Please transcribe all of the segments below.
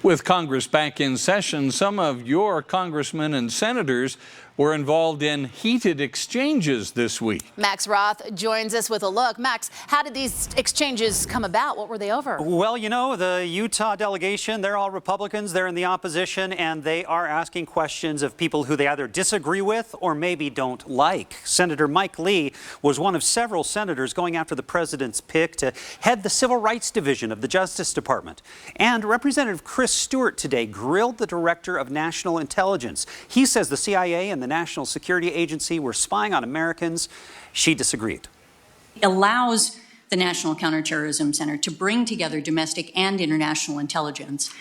With Congress back in session, some of your congressmen and senators were involved in heated exchanges this week. Max Roth joins us with a look. Max, how did these exchanges come about? What were they over? Well, you know, the Utah delegation, they're all Republicans. They're in the opposition, and they are asking questions of people who they either disagree with or maybe don't like. Senator Mike Lee was one of several senators going after the president's pick to head the Civil Rights Division of the Justice Department. And Representative KRISTEN today grilled the Director of National Intelligence. He says the CIA and the National Security Agency were spying on Americans. She disagreed. Allows the National Counterterrorism Center to bring together domestic and international intelligence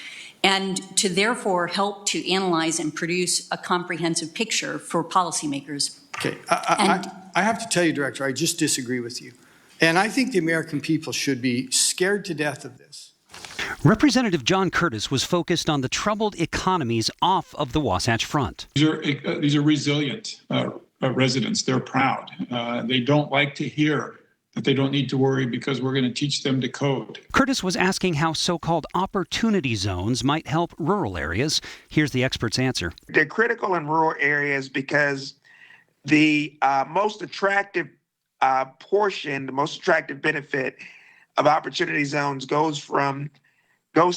and to therefore help to analyze and produce a comprehensive picture for policymakers. Okay, I have to tell you, Director, I just disagree with you. And I think the American people should be scared to death of this. Representative John Curtis was focused on the troubled economies off of the Wasatch Front. These are resilient residents. They're proud. They don't like to hear that they don't need to worry because we're going to teach them to code. Curtis was asking how so-called opportunity zones might help rural areas. Here's the expert's answer. They're critical in rural areas because the most attractive portion, the most attractive benefit of opportunity zones goes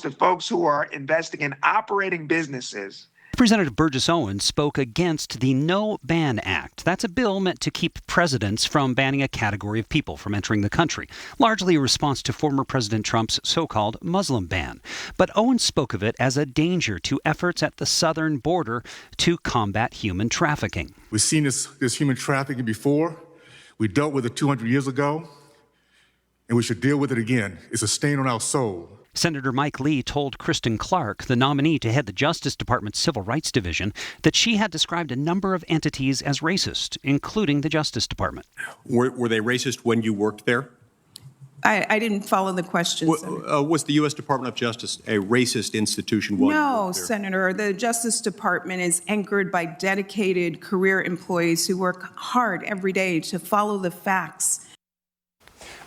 to folks who are investing in operating businesses. Representative BURGESS OWENS spoke against the No Ban Act. That's a bill meant to keep presidents from banning a category of people from entering the country, largely a response to former President Trump's so-called Muslim ban. But Owens spoke of it as a danger to efforts at the southern border to combat human trafficking. We've seen this human trafficking before. We dealt with it 200 years ago, and we should deal with it again. It's a stain on our soul. Senator Mike Lee told CLARKE, the nominee to head the Justice Department's Civil Rights Division, that she had described a number of entities as racist, including the Justice Department. Were they racist when you worked there? I didn't follow the question. Was the U.S. Department of Justice a racist institution while you worked there? No, Senator. The Justice Department is anchored by dedicated career employees who work hard every day to follow the facts.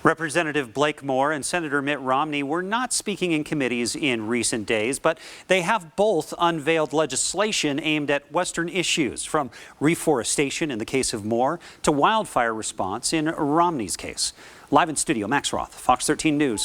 Representative Blake Moore and Senator Mitt Romney were not speaking in committees in recent days, but they have both unveiled legislation aimed at Western issues, from reforestation in the case of Moore to wildfire response in Romney's case. Live in studio, Max Roth, Fox 13 News.